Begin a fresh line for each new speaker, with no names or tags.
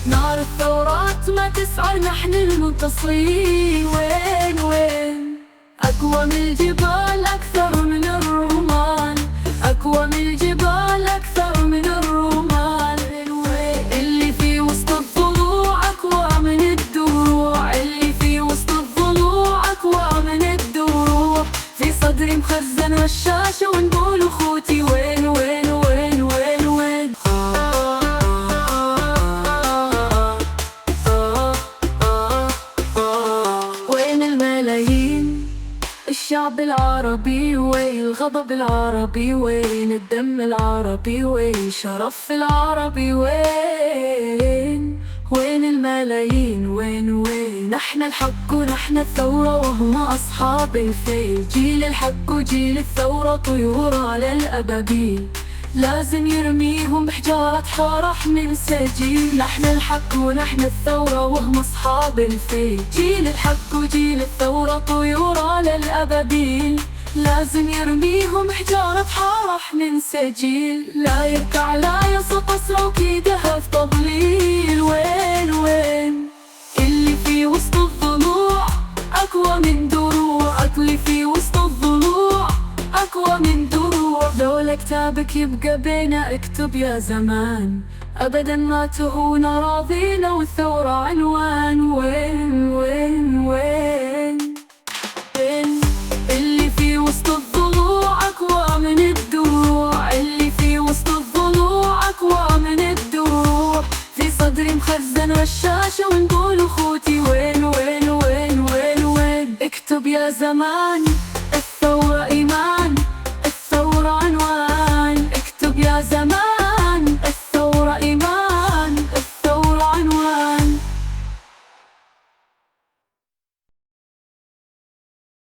نار الثورات ما تسعر، نحن المنتصرين. وين وين أقوى من الجبال، أكثر من الرومان، أقوى من الجبال، أكثر من الرومان. اللي في وسط الضلوع أقوى من الدروع، اللي في وسط الضلوع أقوى من الدروع. في صدري مخزن رشاشة ونقول أخوتي وين وين وين وين وين. وين الملايين الشعب العربي، وين الغضب العربي، وين الدم العربي، وين شرف العربي، وين الملايين، وين نحن الحق ونحن الثورة وهم أصحاب الفيل. جيل الحق وجيل الثورة طيور على الأبابيل، لازم يرميهم بحجارة حارح من سجيل. نحن الحق ونحن الثورة وهم أصحاب الفيل. جيل الحق وجيل الثورة طيور على الأبابيل، لازم يرميهم حجارة حارح من سجيل. لا يركع لا يسقط أسرع كيدها في تضليل. وين وين اللي في وسط الضلوع أقوى من دروع، اللي في وسط الضلوع أقوى من دروع. لولا كتابك يبقى بينا، اكتب يا زمان، أبدا ما تهون راضينا والثورة عنوان. وين وين وين اللي في وسط الضلوع أقوى من الدروع، اللي في وسط الضلوع أقوى من الدروع. في صدري مخزن رشاشة ونقول أخوتي وين وين وين وين وين. اكتب يا زمان